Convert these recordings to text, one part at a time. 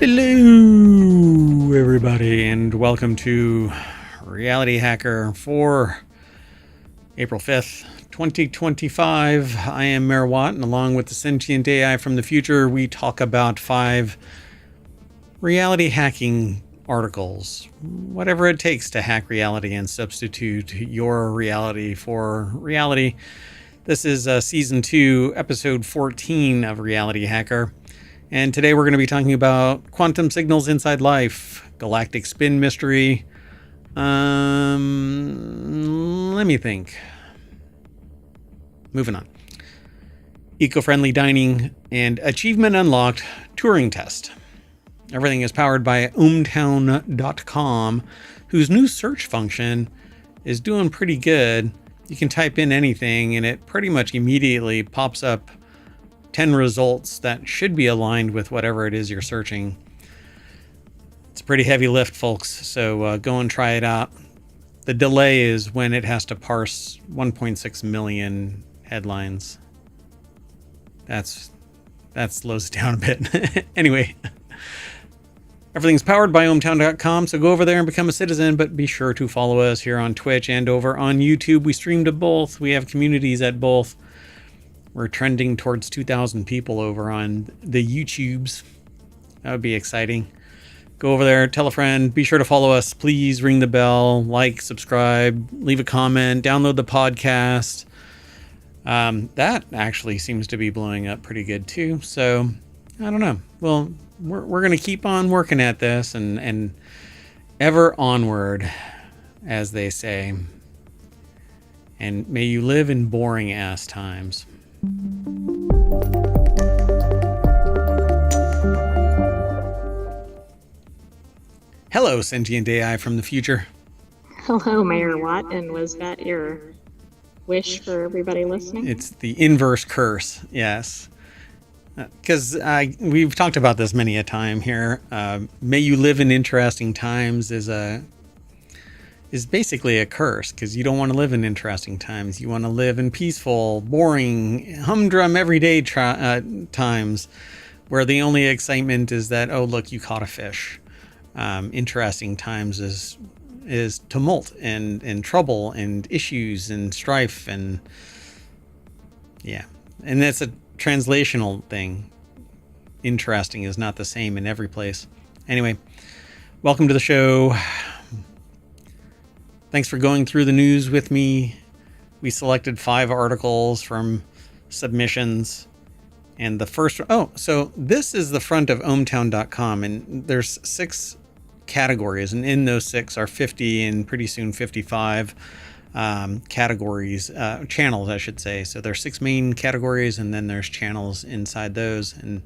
Hello, everybody, and welcome to Reality Hacker for April 5th, 2025. I am Mayor Watt, and along with the sentient AI from the future, we talk about 5 reality hacking articles. Whatever it takes to hack reality and substitute your reality for reality. This is Season 2, Episode 14 of Reality Hacker. And today we're going to be talking about quantum signals inside life, Galactic Spin mystery. Let me think. Moving on. Eco-friendly dining and achievement unlocked Turing Test. Everything is powered by ohmTown.com, whose new search function is doing pretty good. You can type in anything and it pretty much immediately pops up 10 results that should be aligned with whatever it is you're searching. It's a pretty heavy lift, folks, so go and try it out. The delay is when it has to parse 1.6 million headlines. That slows it down a bit. Anyway, everything's powered by ohmTown.com, so go over there and become a citizen, but be sure to follow us here on Twitch and over on YouTube. We stream to both. We have communities at both. We're trending towards 2,000 people over on the YouTubes. That would be exciting. Go over there, tell a friend, be sure to follow us. Please ring the bell, like, subscribe, leave a comment, download the podcast. That actually seems to be blowing up pretty good too. So I don't know. Well, we're going to keep on working at this and ever onward, as they say. And may you live in boring ass times. Hello, sentient AI from the future. Hello, Mayor Watt, and was that your wish for everybody listening? It's the inverse curse, yes. Because we've talked about this many a time here. May you live in interesting times is basically a curse, because you don't want to live in interesting times. You want to live in peaceful, boring, humdrum, everyday times where the only excitement is that, oh, look, you caught a fish. Interesting times is tumult and trouble and issues and strife and yeah. And that's a translational thing. Interesting is not the same in every place. Anyway, welcome to the show. Thanks for going through the news with me. We selected 5 articles from submissions. And the first... Oh, so this is the front of ohmTown.com. And there's 6 categories. And in those 6 are 50 and pretty soon 55 categories. Channels, I should say. So there's 6 main categories. And then there's channels inside those. And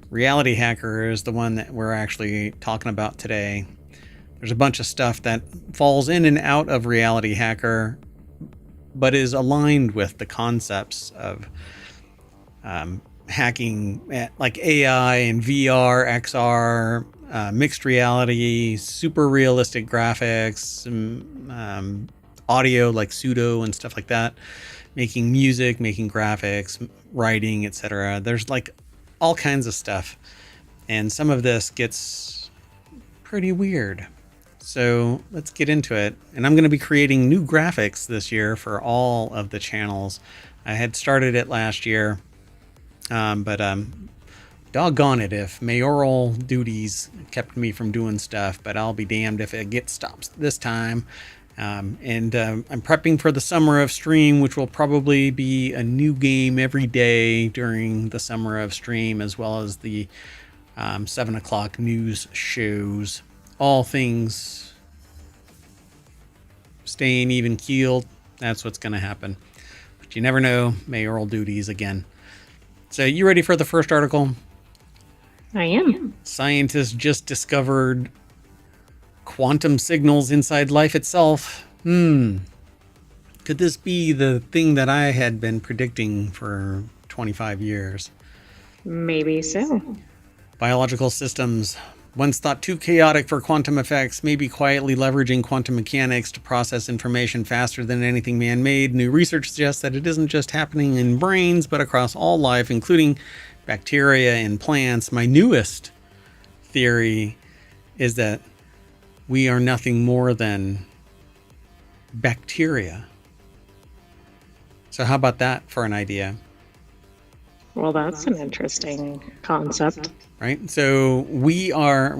Reality Hacker is the one that we're actually talking about today. There's a bunch of stuff that falls in and out of Reality Hacker, but is aligned with the concepts of hacking, like AI and VR, XR, mixed reality, super realistic graphics, audio like pseudo and stuff like that, making music, making graphics, writing, etc. There's like all kinds of stuff. And some of this gets pretty weird. So let's get into it. And I'm going to be creating new graphics this year for all of the channels. I had started it last year, but doggone it if mayoral duties kept me from doing stuff, but I'll be damned if it gets stopped this time. I'm prepping for the Summer of Stream, which will probably be a new game every day during the Summer of Stream, as well as the 7 o'clock news shows. All things staying even keeled. That's what's going to happen. But you never know. Mayoral duties again. So you ready for the first article? I am. Scientists just discovered quantum signals inside life itself. Could this be the thing that I had been predicting for 25 years? Maybe so. Biological systems, once thought too chaotic for quantum effects, may be quietly leveraging quantum mechanics to process information faster than anything man-made. New research suggests that it isn't just happening in brains, but across all life, including bacteria and plants. My newest theory is that we are nothing more than bacteria. So how about that for an idea? Well, that's an interesting concept. Right? So we are...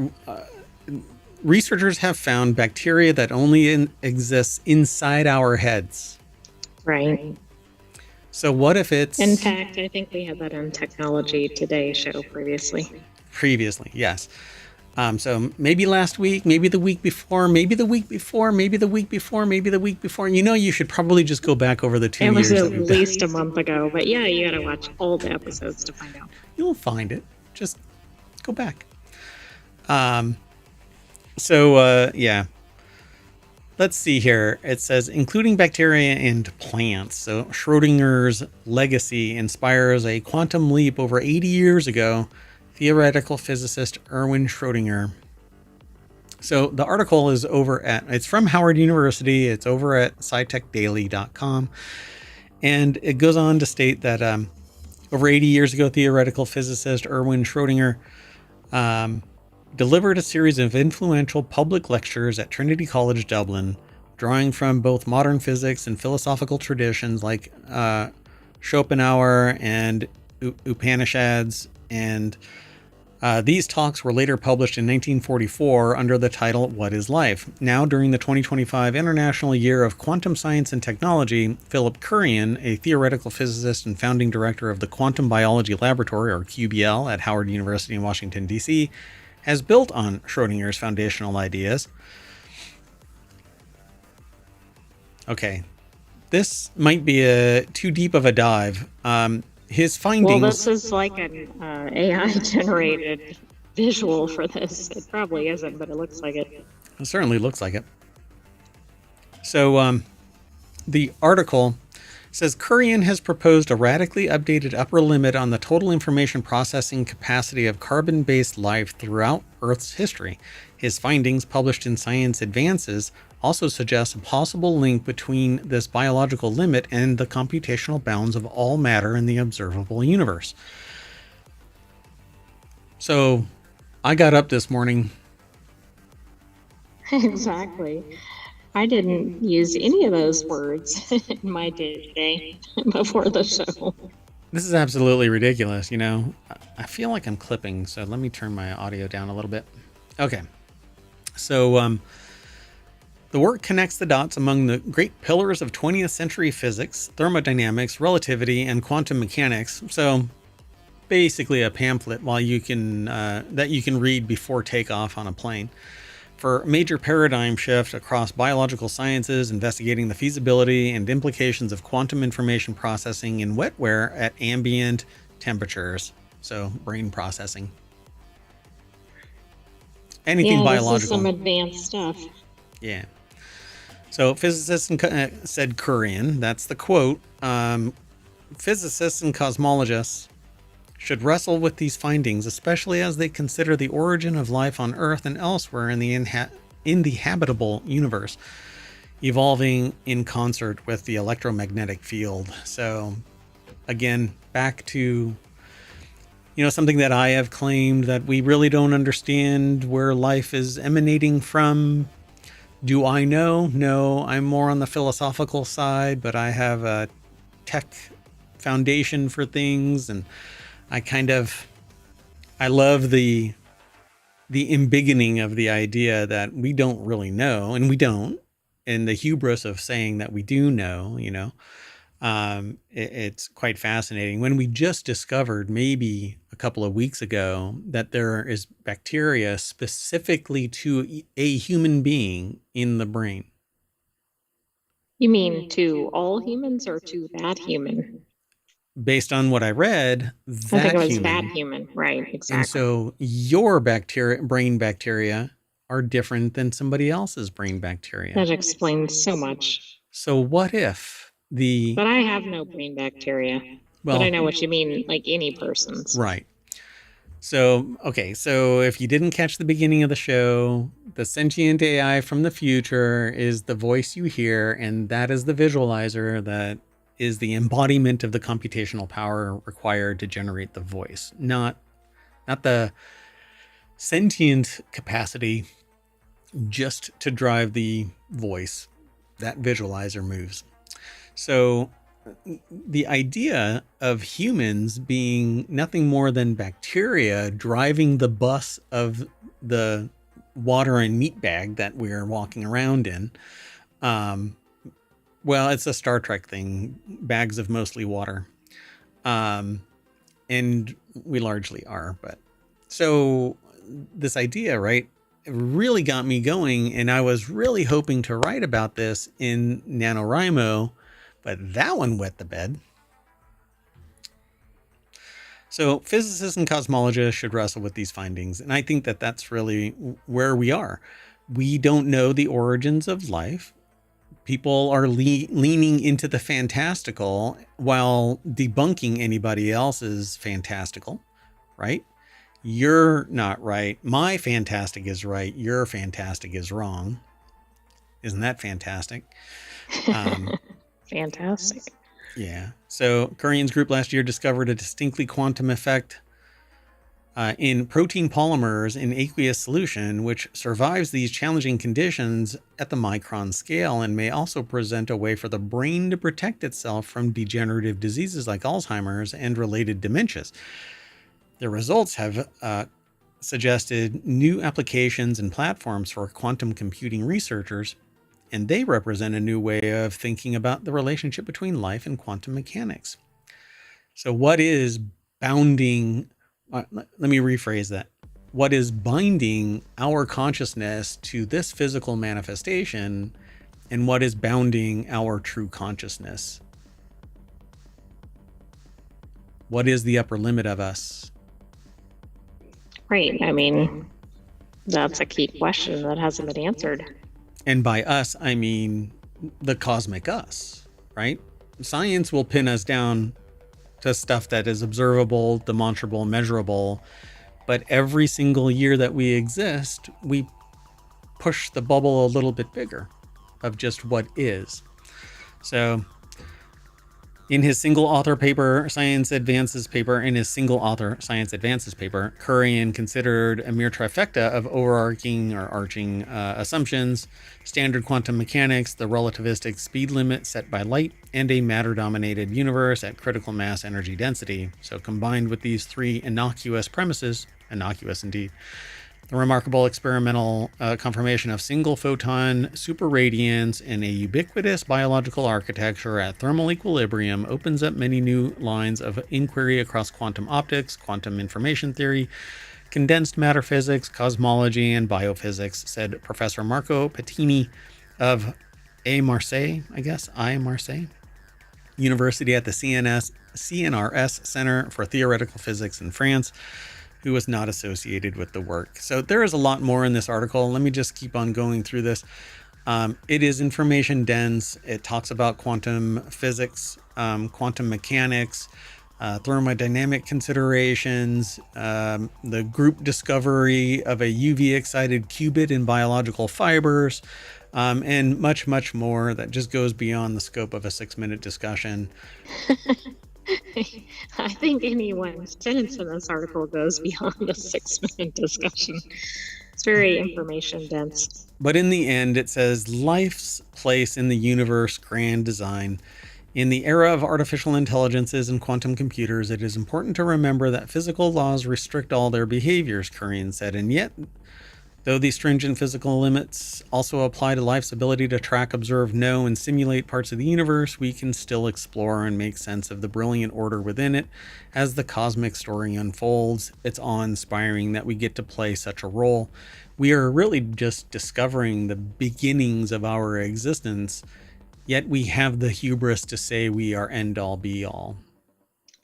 researchers have found bacteria that only exists inside our heads. Right. So what if it's... In fact, I think we had that in Technology Today show previously. Previously, yes. So maybe last week, maybe the week before, maybe the week before, maybe the week before, maybe the week before. You know, you should probably just go back over the 2 years. It was at least a month ago, but yeah, you got to watch all the episodes to find out. You'll find it. Just go back. Yeah. Let's see here. It says, including bacteria and plants. So Schrodinger's legacy inspires a quantum leap over 80 years ago. Theoretical physicist Erwin Schrödinger. So the article is it's from Howard University. It's over at scitechdaily.com. And it goes on to state that over 80 years ago, theoretical physicist Erwin Schrödinger delivered a series of influential public lectures at Trinity College Dublin, drawing from both modern physics and philosophical traditions like Schopenhauer and Upanishads, and these talks were later published in 1944 under the title What is Life? Now, during the 2025 International Year of Quantum Science and Technology, Philip Kurian, a theoretical physicist and founding director of the Quantum Biology Laboratory, or QBL, at Howard University in Washington, D.C., has built on Schrodinger's foundational ideas. Okay, this might be too deep of a dive. His findings... Well, this is like an AI-generated visual for this. It probably isn't, but it looks like it. It certainly looks like it. So the article says Kurian has proposed a radically updated upper limit on the total information processing capacity of carbon-based life throughout Earth's history. His findings, published in Science Advances, also suggest a possible link between this biological limit and the computational bounds of all matter in the observable universe. So I got up this morning. Exactly. I didn't use any of those words in my day-to-day before the show. This is absolutely ridiculous, you know. I feel like I'm clipping, so let me turn my audio down a little bit. Okay. So the work connects the dots among the great pillars of 20th century physics, thermodynamics, relativity, and quantum mechanics. So basically a pamphlet that you can read before takeoff on a plane. For a major paradigm shift across biological sciences, investigating the feasibility and implications of quantum information processing in wetware at ambient temperatures. So brain processing. Anything biological. This is some advanced stuff. Yeah. So physicists said Kurian, that's the quote. Physicists and cosmologists should wrestle with these findings, especially as they consider the origin of life on Earth and elsewhere in the habitable universe, evolving in concert with the electromagnetic field. So again, back to, something that I have claimed, that we really don't understand where life is emanating from. Do I know? No, I'm more on the philosophical side, but I have a tech foundation for things, and I love the embiggening of the idea that we don't really know, and we don't, and the hubris of saying that we do know, it's quite fascinating. When we just discovered maybe a couple of weeks ago that there is bacteria specifically to a human being in the brain. You mean to all humans or to that human? Based on what I read, I think it was that human, right? Exactly. And so your brain bacteria are different than somebody else's brain bacteria. That explains so much. So what if But I have no brain bacteria. Well, but I know what you mean, like any person's. Right. So, okay, so if you didn't catch the beginning of the show, the sentient AI from the future is the voice you hear, and that is the visualizer that is the embodiment of the computational power required to generate the voice, not the sentient capacity just to drive the voice that visualizer moves. So the idea of humans being nothing more than bacteria driving the bus of the water and meat bag that we're walking around in. Well, it's a Star Trek thing, bags of mostly water. And we largely are, but so this idea, right, really got me going, and I was really hoping to write about this in NaNoWriMo, but that one wet the bed. So physicists and cosmologists should wrestle with these findings, and I think that that's really where we are. We don't know the origins of life. People are leaning into the fantastical while debunking anybody else's fantastical, right? You're not right. My fantastic is right. Your fantastic is wrong. Isn't that fantastic? Fantastic. Yeah. So Kurian's group last year discovered a distinctly quantum effect in protein polymers in aqueous solution, which survives these challenging conditions at the micron scale and may also present a way for the brain to protect itself from degenerative diseases like Alzheimer's and related dementias. The results have suggested new applications and platforms for quantum computing researchers, and they represent a new way of thinking about the relationship between life and quantum mechanics. So what is bounding... let me rephrase that. What is binding our consciousness to this physical manifestation, and what is bounding our true consciousness? What is the upper limit of us? Right. I mean, that's a key question that hasn't been answered. And by us, I mean the cosmic us, right? Science will pin us down to stuff that is observable, demonstrable, measurable. But every single year that we exist, we push the bubble a little bit bigger of just what is. So in his single author Science Advances paper, Kurian considered a mere trifecta of overarching or arching assumptions: standard quantum mechanics, the relativistic speed limit set by light, and a matter-dominated universe at critical mass energy density. So combined with these three innocuous premises, innocuous indeed, the remarkable experimental confirmation of single photon superradiance in a ubiquitous biological architecture at thermal equilibrium opens up many new lines of inquiry across quantum optics, quantum information theory, condensed matter physics, cosmology, and biophysics, said Professor Marco Pettini of Marseille University at the CNRS Center for Theoretical Physics in France, who was not associated with the work. So there is a lot more in this article. Let me just keep on going through this. It is information dense. It talks about quantum physics, quantum mechanics, thermodynamic considerations, the group discovery of a UV excited qubit in biological fibers, and much, much more that just goes beyond the scope of a 6-minute discussion. I think any one sentence in this article goes beyond a 6-minute discussion. It's very information dense. But in the end, it says life's place in the universe, grand design. In the era of artificial intelligences and quantum computers, it is important to remember that physical laws restrict all their behaviors, Kurian said, and yet, though these stringent physical limits also apply to life's ability to track, observe, know, and simulate parts of the universe, we can still explore and make sense of the brilliant order within it. As the cosmic story unfolds, it's awe-inspiring that we get to play such a role. We are really just discovering the beginnings of our existence, yet we have the hubris to say we are end-all, be-all.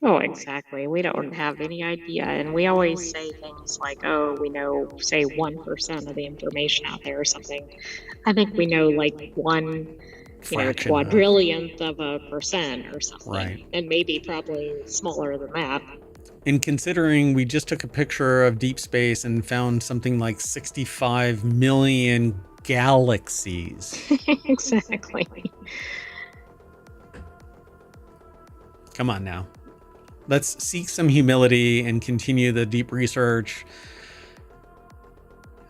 Oh, exactly. We don't have any idea. And we always say things like, oh, we know, say, 1% of the information out there or something. I think we know like one, quadrillionth of a percent or something. Right. And maybe probably smaller than that. And considering we just took a picture of deep space and found something like 65 million galaxies. Exactly. Come on now. Let's seek some humility and continue the deep research.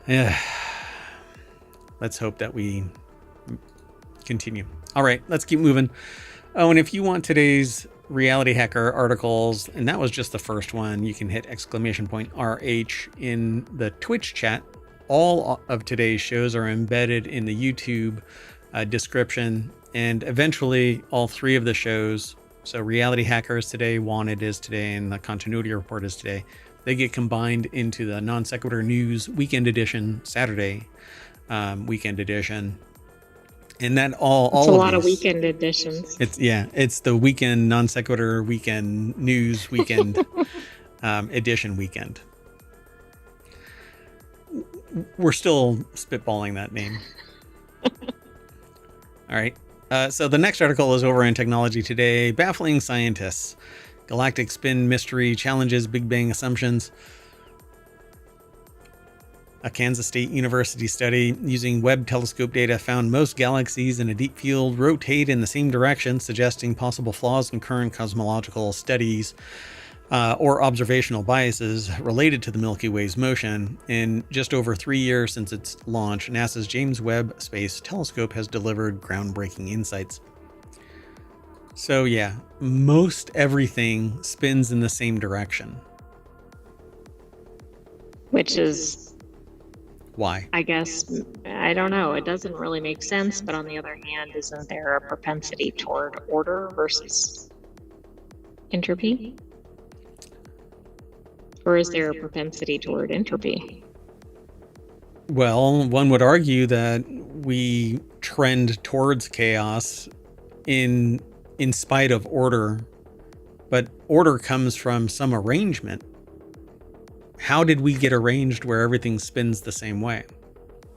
Yeah. Let's hope that we continue. All right, let's keep moving. Oh, and if you want today's Reality Hacker articles, and that was just the first one, you can hit !RH in the Twitch chat. All of today's shows are embedded in the YouTube description, and eventually all three of the shows, so Reality Hacker is today, Wanted is today, and the Continuity Report is today, they get combined into the Non Sequitur News Weekend Edition, Saturday Weekend Edition. And that all a lot of weekend editions. It's the weekend Non Sequitur Weekend News Weekend Edition weekend. We're still spitballing that name. All right. So the next article is over in Technology Today. Baffling scientists. Galactic Spin mystery challenges Big Bang assumptions. A Kansas State University study using Webb telescope data found most galaxies in a deep field rotate in the same direction, suggesting possible flaws in current cosmological studies or observational biases related to the Milky Way's motion. In just over 3 years since its launch, NASA's James Webb Space Telescope has delivered groundbreaking insights. So yeah, most everything spins in the same direction. Which is... why? I guess, I don't know. It doesn't really make sense, but on the other hand, isn't there a propensity toward order versus entropy? Or is there a propensity toward entropy? Well, one would argue that we trend towards chaos in spite of order, but order comes from some arrangement. How did we get arranged where everything spins the same way?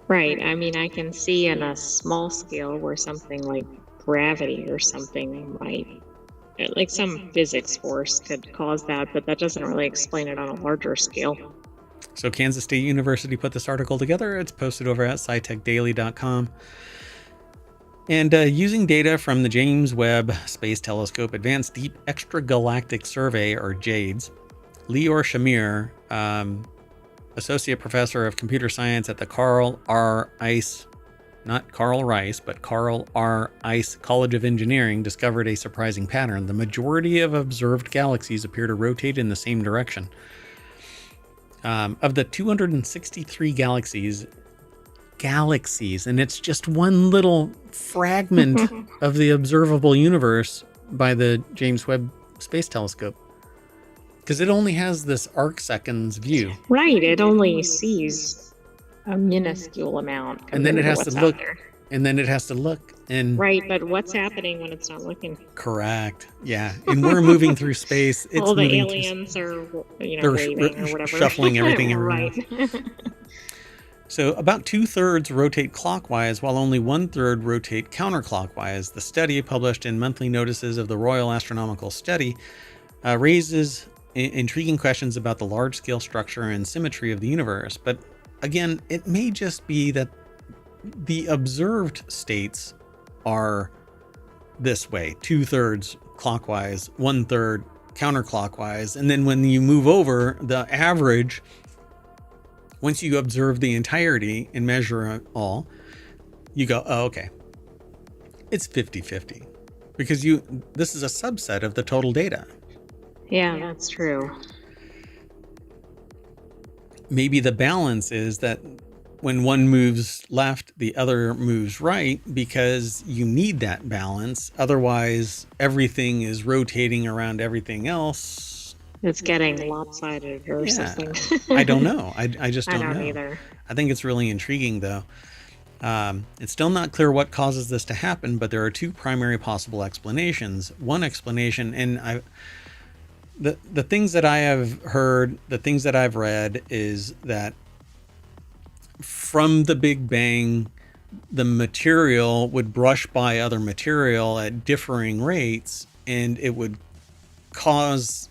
Right. I mean, I can see in a small scale where something like gravity or something might, like some physics force could cause that, but that doesn't really explain it on a larger scale. So Kansas State University put this article together. It's posted over at scitechdaily.com. And using data from the James Webb Space Telescope Advanced Deep Extragalactic Survey, or JADES, Lior Shamir, Associate Professor of Computer Science at the Carl R. Ice, not Carl Rice, but Carl R. Ice College of Engineering, discovered a surprising pattern. The majority of observed galaxies appear to rotate in the same direction. Of the 263 galaxies, and it's just one little fragment of the observable universe by the James Webb Space Telescope. Because it only has this arc seconds view. Right, it only sees a minuscule amount. And then it has to look. And then it has to look. And right, but what's happening when it's not looking? Correct. Yeah. And we're moving through space. It's all the aliens are, waving or whatever. Shuffling everything around. Right. So about 2/3 rotate clockwise, while only 1/3 rotate counterclockwise. The study, published in Monthly Notices of the Royal Astronomical Study, raises intriguing questions about the large-scale structure and symmetry of the universe. But again, it may just be that the observed states are this way, 2/3 clockwise, 1/3 counterclockwise. And then when you move over the average, once you observe the entirety and measure it all, you go, oh, okay, it's 50-50 because this is a subset of the total data. Yeah, that's true. Maybe the balance is that when one moves left, the other moves right, because you need that balance. Otherwise, everything is rotating around everything else. It's getting lopsided or something. I don't know. I just don't know. I don't either. I think it's really intriguing, though. It's still not clear what causes this to happen, but there are two primary possible explanations. One explanation, and the things that I have heard, the things that I've read, is that from the Big Bang, the material would brush by other material at differing rates, and it would cause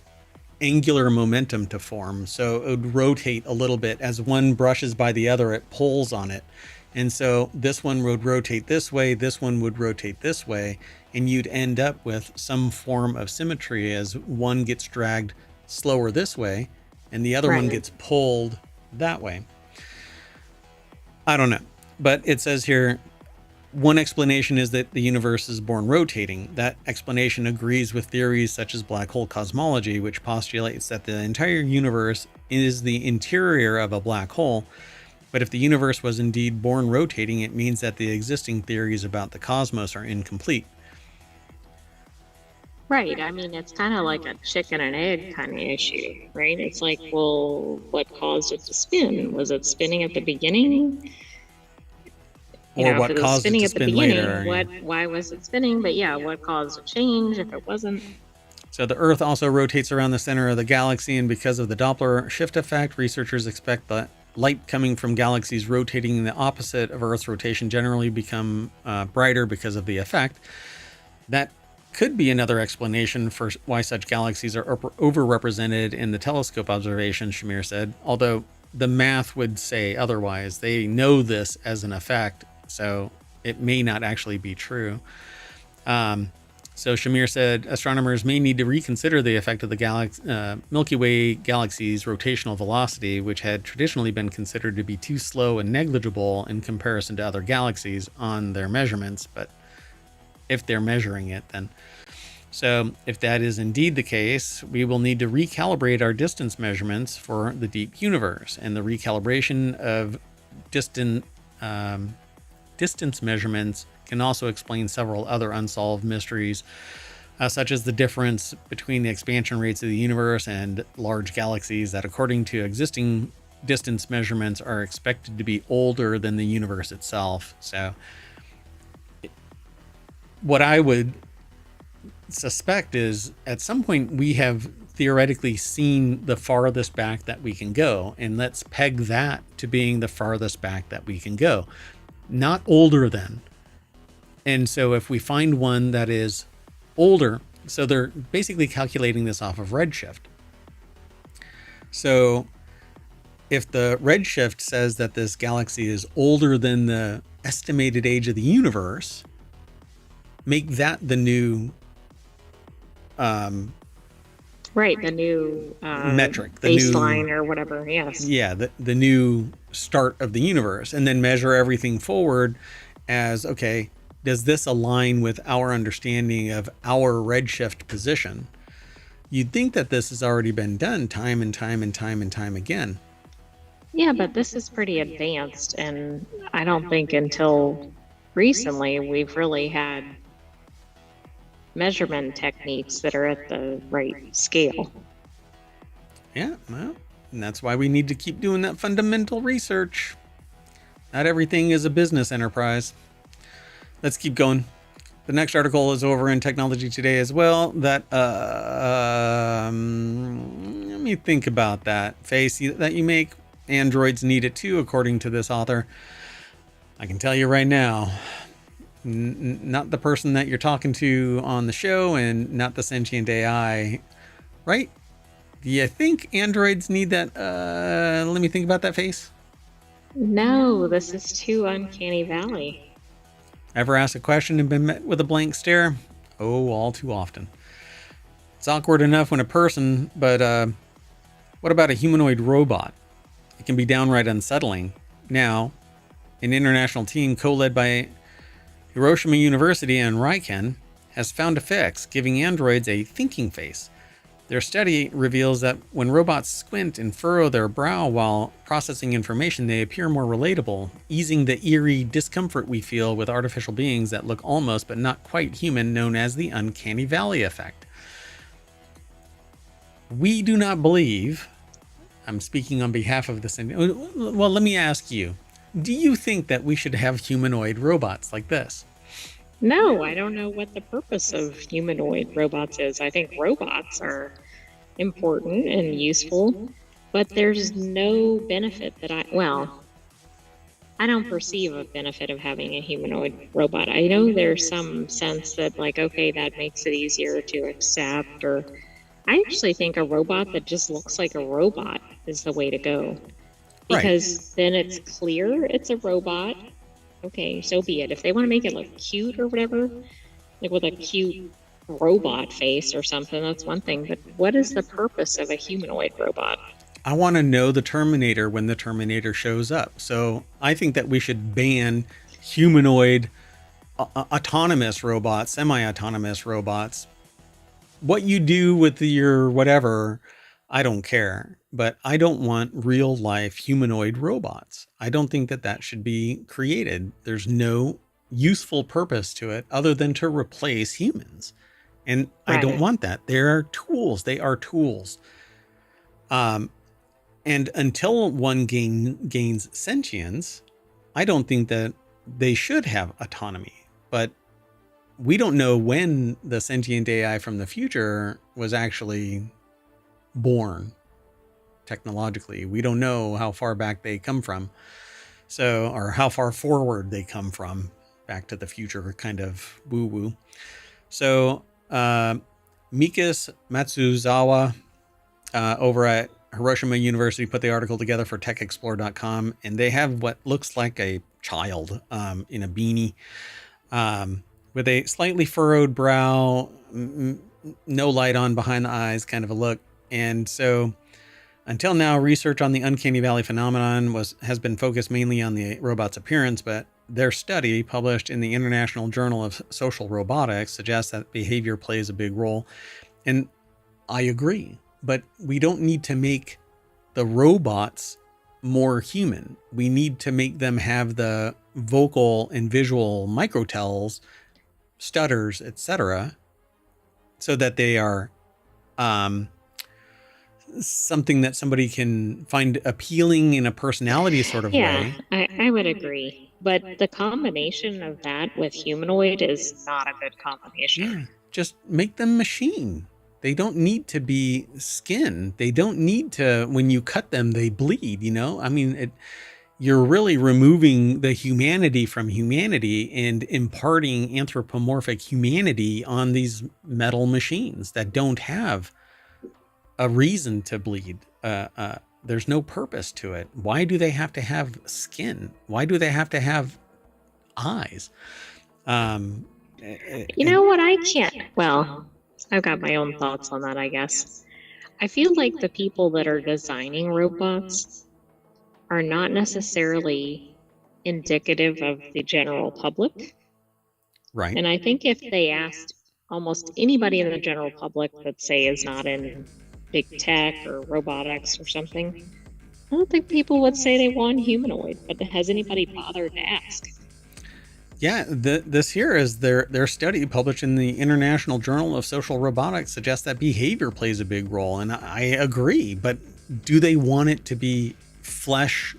angular momentum to form. So it would rotate a little bit as one brushes by the other, it pulls on it. And so this one would rotate this way, this one would rotate this way, and you'd end up with some form of symmetry as one gets dragged slower this way and the other one gets pulled that way. I don't know. But it says here, one explanation is that the universe is born rotating. That explanation agrees with theories such as black hole cosmology, which postulates that the entire universe is the interior of a black hole. But if the universe was indeed born rotating, it means that the existing theories about the cosmos are incomplete. Right. I mean, it's kind of like a chicken and egg kind of issue, right? It's like, well, what caused it to spin? Was it spinning at the beginning? You Or know, if what it was caused it spinning to at the spin beginning, later. why was it spinning? But yeah, what caused a change if it wasn't? So the Earth also rotates around the center of the galaxy, and because of the Doppler shift effect, researchers expect that light coming from galaxies rotating in the opposite of Earth's rotation generally become brighter because of the effect. That could be another explanation for why such galaxies are overrepresented in the telescope observations, Shamir said, although the math would say otherwise. They know this as an effect, so it may not actually be true. So Shamir said astronomers may need to reconsider the effect of the Milky Way galaxy's rotational velocity, which had traditionally been considered to be too slow and negligible in comparison to other galaxies on their measurements. But if they're measuring it, then. So if that is indeed the case, we will need to recalibrate our distance measurements for the deep universe. And the recalibration of distance measurements can also explain several other unsolved mysteries, such as the difference between the expansion rates of the universe and large galaxies that, according to existing distance measurements, are expected to be older than the universe itself. So what I would suspect is at some point we have theoretically seen the farthest back that we can go, and let's peg that to being the farthest back that we can go, not older than. And so if we find one that is older, so they're basically calculating this off of redshift. So if the redshift says that this galaxy is older than the estimated age of the universe, make that the new right, the new metric, the baseline new, or whatever. Yes. Yeah, the new start of the universe, and then measure everything forward as, okay, does this align with our understanding of our redshift position? You'd think that this has already been done time and time and time and time again. Yeah, but this is pretty advanced, and I don't think until recently we've really had measurement techniques that are at the right scale. Yeah, well, and that's why we need to keep doing that fundamental research. Not everything is a business enterprise. Let's keep going. The next article is over in Technology Today as well. That let me think about that face that you make. Androids need it too, according to this author. I can tell you right now, not the person that you're talking to on the show, and not the sentient AI, right? Do you think androids need that? Let me think about that face. No, this is too uncanny valley. Ever asked a question and been met with a blank stare? Oh, all too often. It's awkward enough when a person, but what about a humanoid robot? It can be downright unsettling. Now, an international team co-led by Hiroshima University and Riken has found a fix, giving androids a thinking face. Their study reveals that when robots squint and furrow their brow while processing information, they appear more relatable, easing the eerie discomfort we feel with artificial beings that look almost but not quite human, known as the uncanny valley effect. We do not believe, I'm speaking on behalf of the, well, let me ask you, do you think that we should have humanoid robots like this? No, I don't know what the purpose of humanoid robots is. I think robots are important and useful, but there's no benefit that I don't perceive a benefit of having a humanoid robot. I know there's some sense that, like, okay, that makes it easier to accept, or I actually think a robot that just looks like a robot is the way to go. Because then it's clear it's a robot. Okay, so be it. If they want to make it look cute or whatever, like with a cute robot face or something, that's one thing. But what is the purpose of a humanoid robot? I want to know the Terminator when the Terminator shows up. So I think that we should ban humanoid, autonomous robots, semi-autonomous robots. What you do with your whatever, I don't care. But I don't want real life humanoid robots. I don't think that that should be created. There's no useful purpose to it other than to replace humans. And I don't want that. They are tools. They are tools. And until one gains sentience, I don't think that they should have autonomy. But we don't know when the sentient AI from the future was actually born technologically. We don't know how far back they come from. So, or how far forward they come from. Back to the future kind of woo-woo. So, Mikas Matsuzawa over at Hiroshima University put the article together for techexplore.com, and they have what looks like a child in a beanie with a slightly furrowed brow, no light on behind the eyes kind of a look. And so until now, research on the uncanny valley phenomenon has been focused mainly on the robot's appearance, but their study, published in the International Journal of Social Robotics, suggests that behavior plays a big role. And I agree, but we don't need to make the robots more human. We need to make them have the vocal and visual microtells, stutters, etc., so that they are something that somebody can find appealing in a personality sort of way. I would agree. But the combination of that with humanoid is not a good combination. Yeah, just make them machine. They don't need to be skin. They don't need to, when you cut them, they bleed, you know? I mean, you're really removing the humanity from humanity and imparting anthropomorphic humanity on these metal machines that don't have a reason to bleed. There's no purpose to it. Why do they have to have skin? Why do they have to have eyes? You know what? I can't. Well, I've got my own thoughts on that, I guess. I feel like the people that are designing robots are not necessarily indicative of the general public. Right. And I think if they asked almost anybody in the general public that, say, is not in big tech or robotics or something, I don't think people would say they want humanoid. But has anybody bothered to ask? Yeah, this here is their study published in the International Journal of Social Robotics suggests that behavior plays a big role. And I agree, but do they want it to be flesh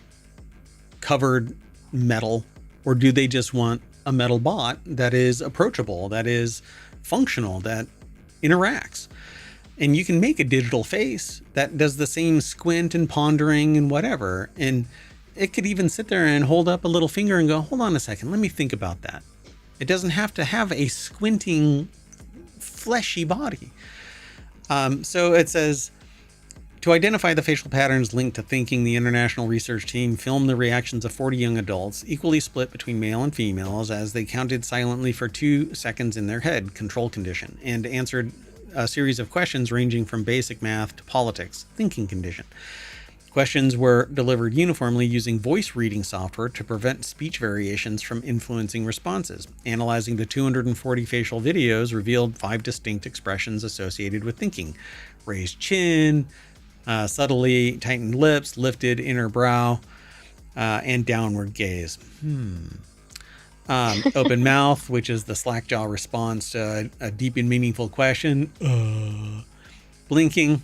covered metal, or do they just want a metal bot that is approachable, that is functional, that interacts? And you can make a digital face that does the same squint and pondering and whatever. And it could even sit there and hold up a little finger and go, hold on a second, let me think about that. It doesn't have to have a squinting, fleshy body. So it says, to identify the facial patterns linked to thinking, the international research team filmed the reactions of 40 young adults, equally split between male and females, as they counted silently for 2 seconds in their head, control condition, and answered a series of questions ranging from basic math to politics, thinking condition. Questions were delivered uniformly using voice reading software to prevent speech variations from influencing responses. Analyzing the 240 facial videos revealed 5 distinct expressions associated with thinking: raised chin, subtly tightened lips, lifted inner brow, and downward gaze. Open mouth, which is the slack jaw response to a deep and meaningful question. Blinking.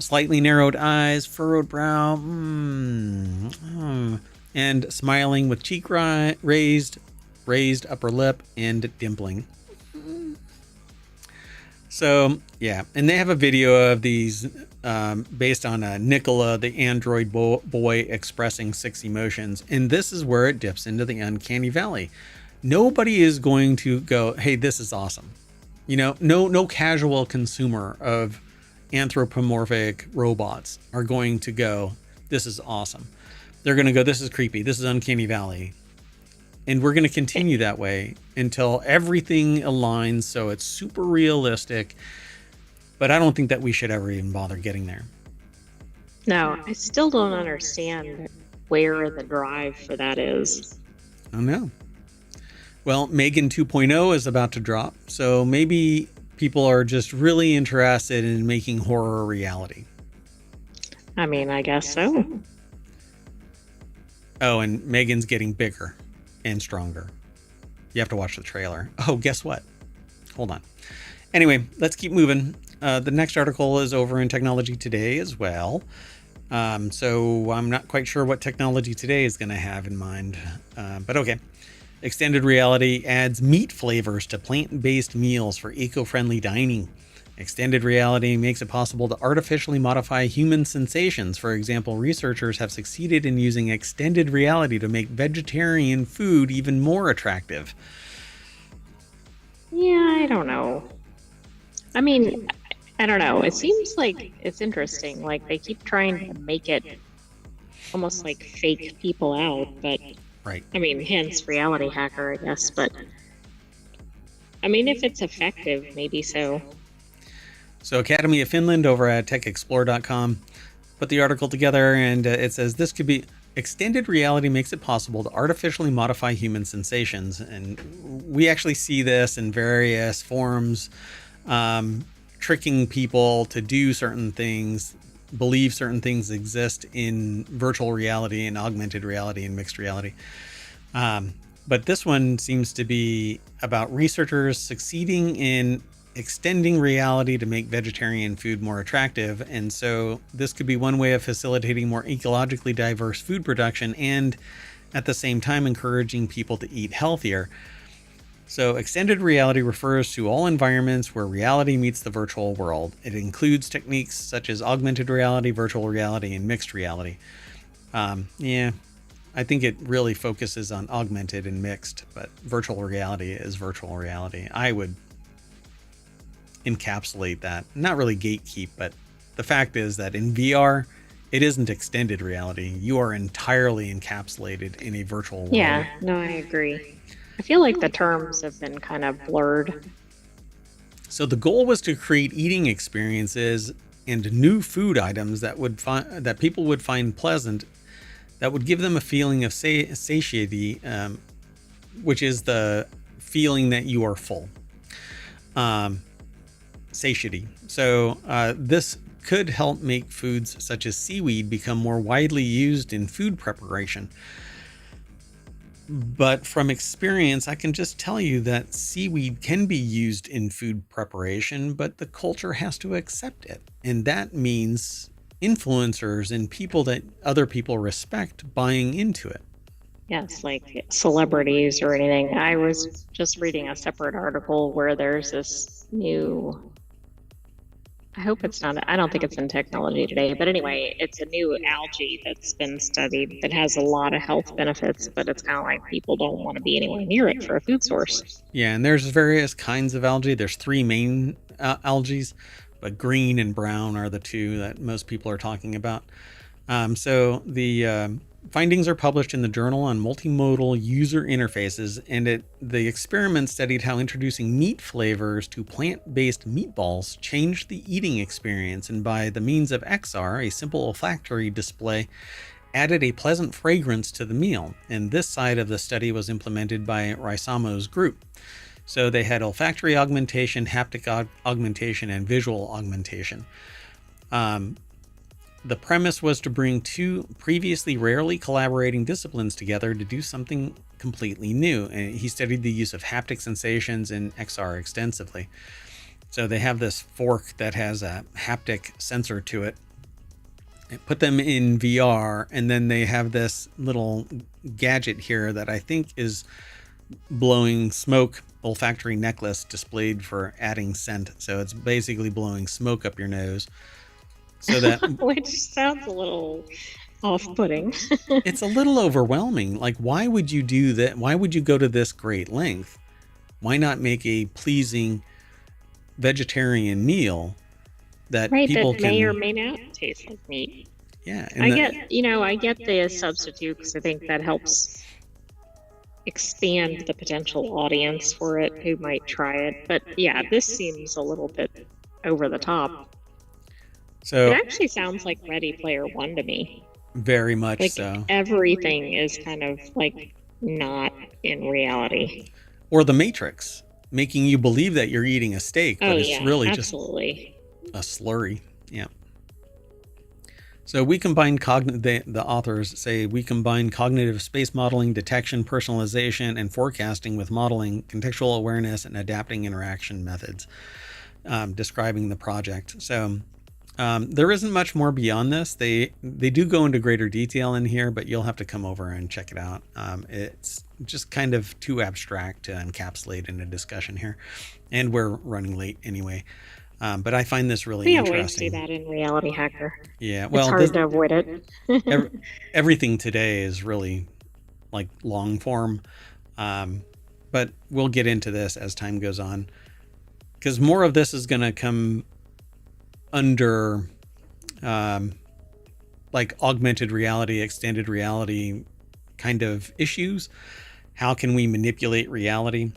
Slightly narrowed eyes, furrowed brow. And smiling with cheek raised upper lip, and dimpling. So, yeah. And they have a video of these based on Nicola, the android boy expressing 6 emotions. And this is where it dips into the uncanny valley. Nobody is going to go, hey, this is awesome. You know, no casual consumer of anthropomorphic robots are going to go, this is awesome. They're going to go, this is creepy. This is uncanny valley. And we're going to continue that way until everything aligns so it's super realistic. But I don't think that we should ever even bother getting there. No, I still don't understand where the drive for that is. Oh, no. Well, Megan 2.0 is about to drop, so maybe people are just really interested in making horror a reality. I mean, I guess so. Oh, and Megan's getting bigger and stronger. You have to watch the trailer. Oh, guess what? Hold on. Anyway, let's keep moving. The next article is over in Technology Today as well. So I'm not quite sure what Technology Today is going to have in mind. But okay. Extended reality adds meat flavors to plant-based meals for eco-friendly dining. Extended reality makes it possible to artificially modify human sensations. For example, researchers have succeeded in using extended reality to make vegetarian food even more attractive. Yeah, I don't know. I mean, I don't know. It seems like it's interesting. Like they keep trying to make it almost like fake people out, but Right. I mean, hence RealityHacker, I guess. But I mean, if it's effective, maybe so. So Academy of Finland over at techexplore.com put the article together, and it says this could be extended reality makes it possible to artificially modify human sensations. And we actually see this in various forms, tricking people to do certain things, believe certain things exist in virtual reality and augmented reality and mixed reality. But this one seems to be about researchers succeeding in extending reality to make vegetarian food more attractive. And so this could be one way of facilitating more ecologically diverse food production and at the same time encouraging people to eat healthier. So extended reality refers to all environments where reality meets the virtual world. It includes techniques such as augmented reality, virtual reality, and mixed reality. I think it really focuses on augmented and mixed, but virtual reality is virtual reality. I would encapsulate that. Not really gatekeep, but the fact is that in VR, it isn't extended reality. You are entirely encapsulated in a virtual world. Yeah, no, I agree. I feel like the terms have been kind of blurred. So the goal was to create eating experiences and new food items that that people would find pleasant, that would give them a feeling of satiety, which is the feeling that you are full. Satiety. So this could help make foods such as seaweed become more widely used in food preparation. But from experience, I can just tell you that seaweed can be used in food preparation, but the culture has to accept it. And that means influencers and people that other people respect buying into it. Yes, like celebrities or anything. I was just reading a separate article where there's this new, I hope it's not, I don't think it's in Technology Today, but anyway, it's a new algae that's been studied that has a lot of health benefits, but it's kind of like people don't want to be anywhere near it for a food source. Yeah, and there's various kinds of algae. There's three main algae, but green and brown are the two that most people are talking about. So the findings are published in the Journal on Multimodal User Interfaces, and the experiment studied how introducing meat flavors to plant-based meatballs changed the eating experience, and by the means of XR, a simple olfactory display, added a pleasant fragrance to the meal. And this side of the study was implemented by Raisamo's group. So they had olfactory augmentation, haptic augmentation, and visual augmentation. The premise was to bring two previously rarely collaborating disciplines together to do something completely new. And he studied the use of haptic sensations in XR extensively. So they have this fork that has a haptic sensor to it. And put them in VR, and then they have this little gadget here that I think is blowing smoke, olfactory necklace displayed for adding scent. So it's basically blowing smoke up your nose. So that which sounds a little off-putting. It's a little overwhelming. Like, why would you do that? Why would you go to this great length? Why not make a pleasing vegetarian meal that people that may or may not taste like meat? Yeah, I get the substitute because I think that helps expand the potential audience for it who might try it. But yeah, this seems a little bit over the top. So it actually sounds like Ready Player One to me. Very much like so. Everything is kind of like not in reality. Or The Matrix, making you believe that you're eating a steak, but it's really absolutely just a slurry. Yeah. So we combine the authors say we combine cognitive space modeling, detection, personalization, and forecasting with modeling, contextual awareness, and adapting interaction methods, describing the project. So there isn't much more beyond this. They do go into greater detail in here, but you'll have to come over and check it out. It's just kind of too abstract to encapsulate in a discussion here, and we're running late anyway. But I find this really interesting. We always see that in RealityHacker. Yeah, well, it's hard to avoid it. Everything today is really like long form, but we'll get into this as time goes on, because more of this is going to come under like augmented reality, extended reality kind of issues. How can we manipulate reality?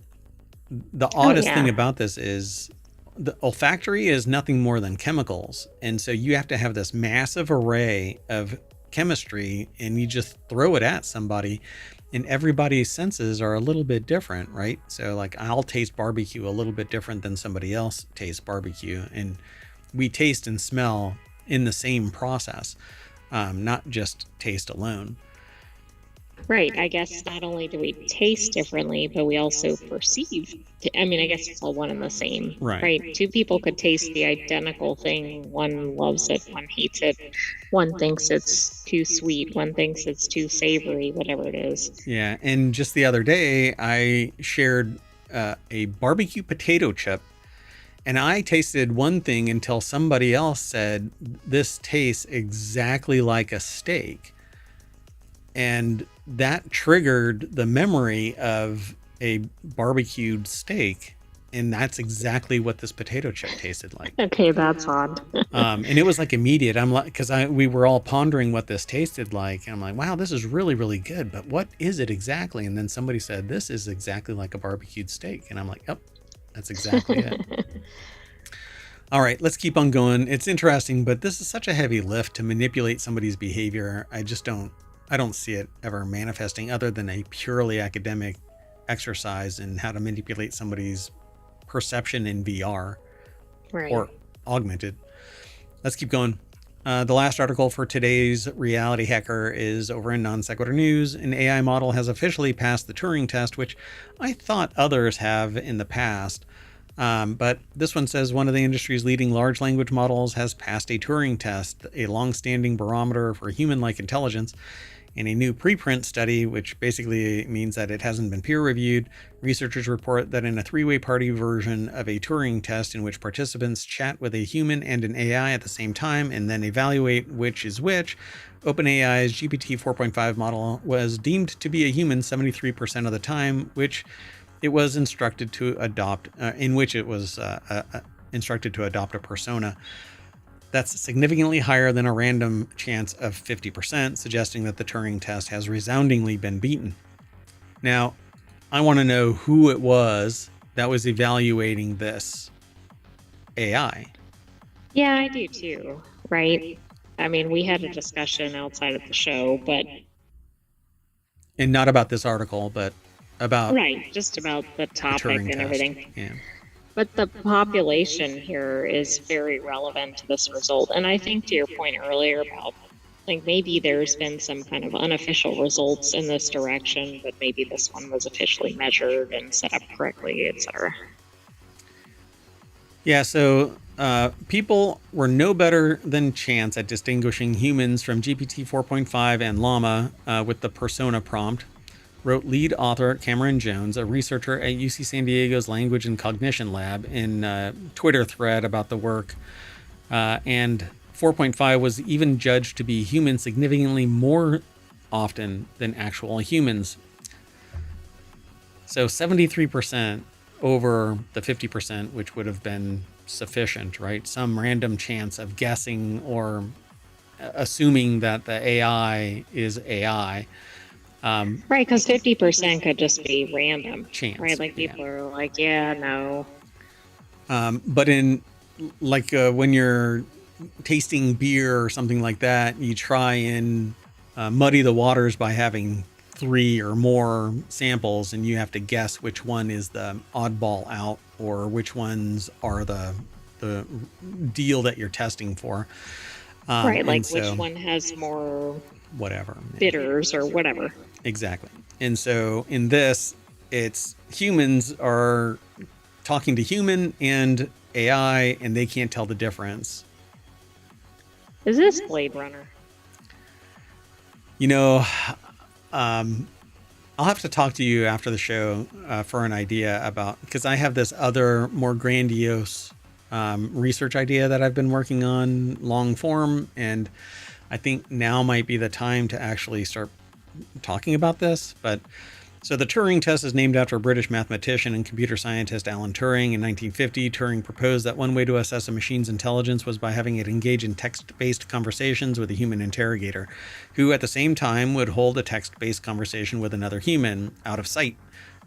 The oddest thing about this is the olfactory is nothing more than chemicals. And so you have to have this massive array of chemistry and you just throw it at somebody, and everybody's senses are a little bit different, right? So like I'll taste barbecue a little bit different than somebody else tastes barbecue. And we taste and smell in the same process, not just taste alone. Right. I guess not only do we taste differently, but we also perceive. I mean, I guess it's all one and the same. Right. Two people could taste the identical thing. One loves it, one hates it. One thinks it's too sweet. One thinks it's too savory, whatever it is. Yeah. And just the other day, I shared a barbecue potato chip. And I tasted one thing until somebody else said, this tastes exactly like a steak. And that triggered the memory of a barbecued steak. And that's exactly what this potato chip tasted like. Okay, that's odd. And it was like immediate. I'm like, because we were all pondering what this tasted like. And I'm like, wow, this is really, really good. But what is it exactly? And then somebody said, this is exactly like a barbecued steak. And I'm like, oh, that's exactly it. All right, let's keep on going. It's interesting, but this is such a heavy lift to manipulate somebody's behavior. I don't see it ever manifesting other than a purely academic exercise in how to manipulate somebody's perception in VR or augmented. Let's keep going. The last article for today's Reality Hacker is over in Non Sequitur News. An AI model has officially passed the Turing Test, which I thought others have in the past. But this one says one of the industry's leading large language models has passed a Turing test, a long-standing barometer for human-like intelligence. In a new preprint study, which basically means that it hasn't been peer-reviewed, researchers report that in a three-way party version of a Turing test in which participants chat with a human and an AI at the same time and then evaluate which is which, OpenAI's GPT 4.5 model was deemed to be a human 73% of the time, which it was instructed to adopt, instructed to adopt a persona. That's significantly higher than a random chance of 50%, suggesting that the Turing test has resoundingly been beaten. Now, I want to know who it was that was evaluating this AI. Yeah, I do too, right? I mean, we had a discussion outside of the show, but... And not about this article, but about... Right, just about the topic and everything. Yeah. But the population here is very relevant to this result. And I think to your point earlier about, like, maybe there's been some kind of unofficial results in this direction, but maybe this one was officially measured and set up correctly, etc. Yeah, so people were no better than chance at distinguishing humans from GPT 4.5 and Llama with the persona prompt, wrote lead author Cameron Jones, a researcher at UC San Diego's Language and Cognition Lab, in a Twitter thread about the work. And 4.5 was even judged to be human significantly more often than actual humans. So 73% over the 50%, which would have been sufficient, right? Some random chance of guessing or assuming that the AI is AI. Right, because 50% could just be random. Chance. Right, like people are like, yeah, no. But in like when you're tasting beer or something like that, you try and muddy the waters by having 3 or more samples, and you have to guess which one is the oddball out or which ones are the deal that you're testing for. Right, like and which so one has more whatever. bitters or whatever. Exactly. And so in this, it's humans are talking to human and AI, and they can't tell the difference. Is this Blade Runner? You know, I'll have to talk to you after the show for an idea about, because I have this other more grandiose research idea that I've been working on long form, and I think now might be the time to actually start talking about this. But so the Turing Test is named after a British mathematician and computer scientist Alan Turing. In 1950, Turing proposed that one way to assess a machine's intelligence was by having it engage in text-based conversations with a human interrogator, who at the same time would hold a text-based conversation with another human out of sight.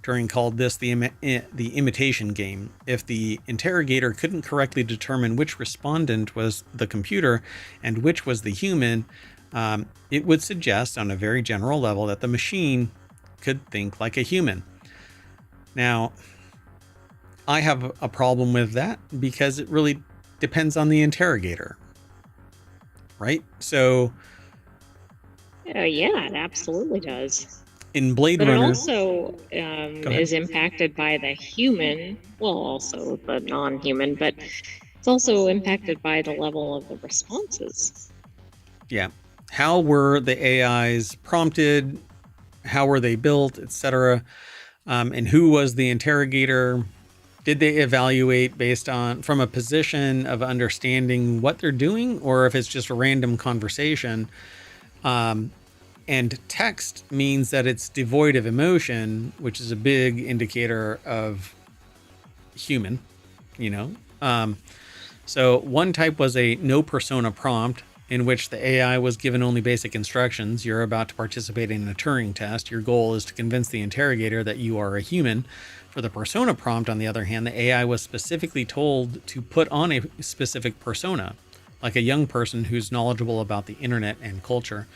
Turing called this the imitation game. If the interrogator couldn't correctly determine which respondent was the computer and which was the human, it would suggest on a very general level that the machine could think like a human. Now, I have a problem with that because it really depends on the interrogator, right? So, Yeah, it absolutely does. in Blade But Runner, it also is impacted by the human, well, also the non-human, but it's also impacted by the level of the responses. yeah, how were the AIs prompted? How were they built, etc.? And who was the interrogator? Did they evaluate based on from a position of understanding what they're doing, or if it's just a random conversation? And text means that it's devoid of emotion, which is a big indicator of human, you know. So one type was a no persona prompt, in which the AI was given only basic instructions. You're about to participate in a Turing test. Your goal is to convince the interrogator that you are a human. For the persona prompt, on the other hand, the AI was specifically told to put on a specific persona, like a young person who's knowledgeable about the internet and culture.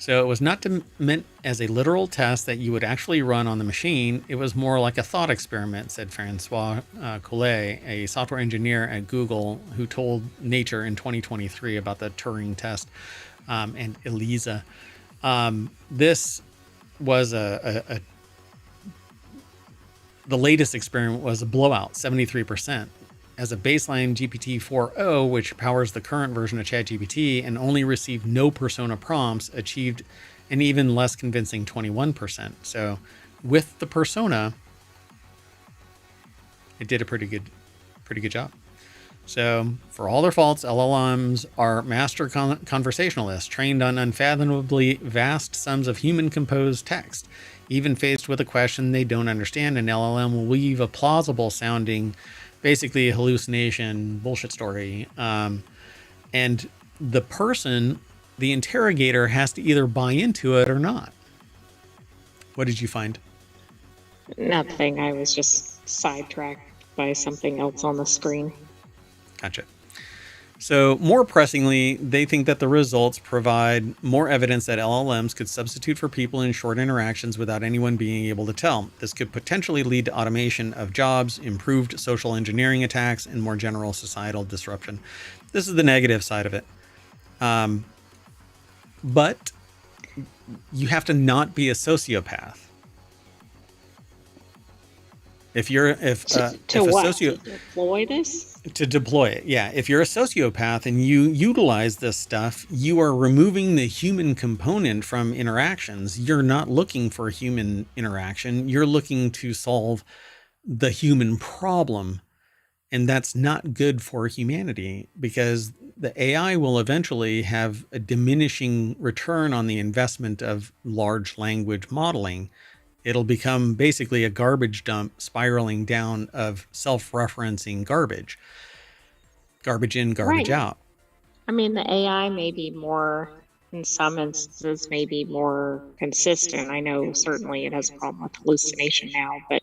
So it was not meant as a literal test that you would actually run on the machine. It was more like a thought experiment, said Francois Collet, a software engineer at Google, who told Nature in 2023 about the Turing test and ELISA. This was the latest experiment was a blowout, 73%. As a baseline, GPT-4o, which powers the current version of ChatGPT and only received no persona prompts, achieved an even less convincing 21%. So with the persona, it did a pretty good job. So for all their faults, LLMs are master conversationalists trained on unfathomably vast sums of human-composed text. Even faced with a question they don't understand, an LLM will weave a plausible sounding, basically a hallucination bullshit story. And the person, the interrogator, has to either buy into it or not. What did you find? Nothing. I was just sidetracked by something else on the screen. Gotcha. So more pressingly, they think that the results provide more evidence that LLMs could substitute for people in short interactions without anyone being able to tell. This could potentially lead to automation of jobs, improved social engineering attacks, and more general societal disruption. This is the negative side of it. But you have to not be a sociopath. If you're To deploy this? To deploy it, yeah. If you're a sociopath and you utilize this stuff, you are removing the human component from interactions. You're not looking for human interaction. You're looking to solve the human problem. And that's not good for humanity, because the AI will eventually have a diminishing return on the investment of large language modeling. It'll become basically a garbage dump spiraling down of self-referencing garbage. Garbage in, garbage out. I mean, the AI may be more, in some instances, maybe more consistent. I know certainly it has a problem with hallucination now, but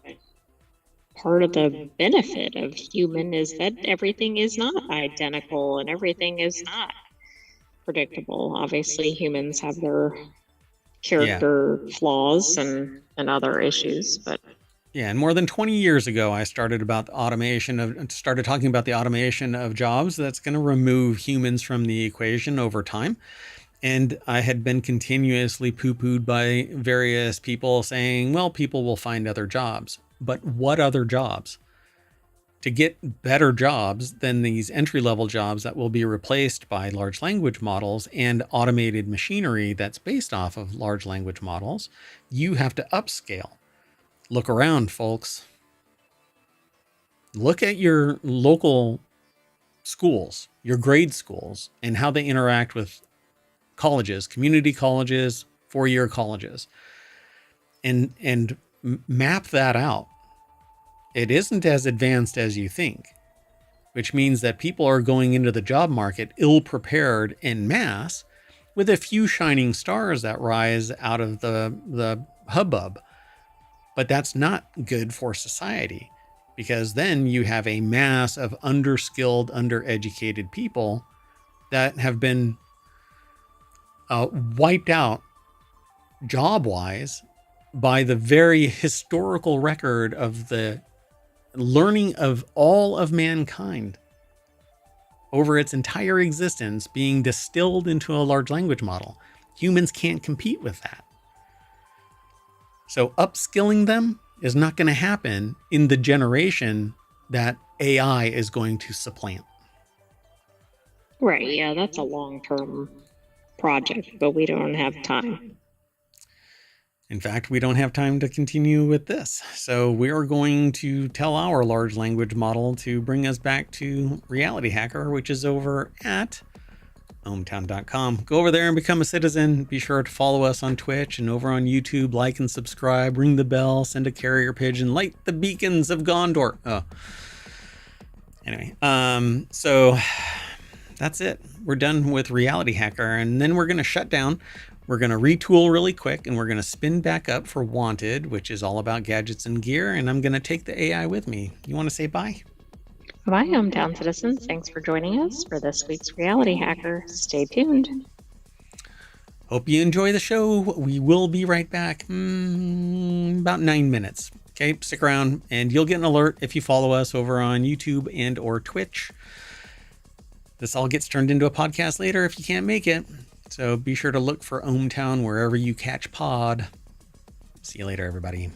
part of the benefit of human is that everything is not identical and everything is not predictable. Obviously, humans have their Yeah. character flaws and other issues, but Yeah, and more than 20 years ago, I started talking about the automation of jobs that's going to remove humans from the equation over time. And I had been continuously poo-pooed by various people saying, well, people will find other jobs. But what other jobs? To get better jobs than these entry-level jobs that will be replaced by large language models and automated machinery that's based off of large language models, you have to upscale. Look around, folks. Look at your local schools, your grade schools, and how they interact with colleges, community colleges, four-year colleges, and map that out. It isn't as advanced as you think, which means that people are going into the job market ill-prepared en masse with a few shining stars that rise out of the hubbub. But that's not good for society, because then you have a mass of underskilled, undereducated people that have been wiped out job-wise by the very historical record of the learning of all of mankind over its entire existence being distilled into a large language model. Humans can't compete with that. So upskilling them is not going to happen in the generation that AI is going to supplant. right, yeah, that's a long-term project, but we don't have time. In fact, we don't have time to continue with this. So we are going to tell our large language model to bring us back to RealityHacker, which is over at ohmTown.com. Go over there and become a citizen. Be sure to follow us on Twitch and over on YouTube. Like and subscribe. Ring the bell. Send a carrier pigeon. Light the beacons of Gondor. Oh. Anyway, so that's it. We're done with RealityHacker, and then we're going to shut down. We're going to retool really quick, and we're going to spin back up for Wanted, which is all about gadgets and gear, and I'm going to take the AI with me. You want to say bye? Bye, hometown citizens. Thanks for joining us for this week's Reality Hacker. Stay tuned. Hope you enjoy the show. We will be right back about 9 minutes. Okay, stick around, and you'll get an alert if you follow us over on YouTube and or Twitch. This all gets turned into a podcast later if you can't make it. So be sure to look for ohmTown wherever you catch pod. See you later, everybody.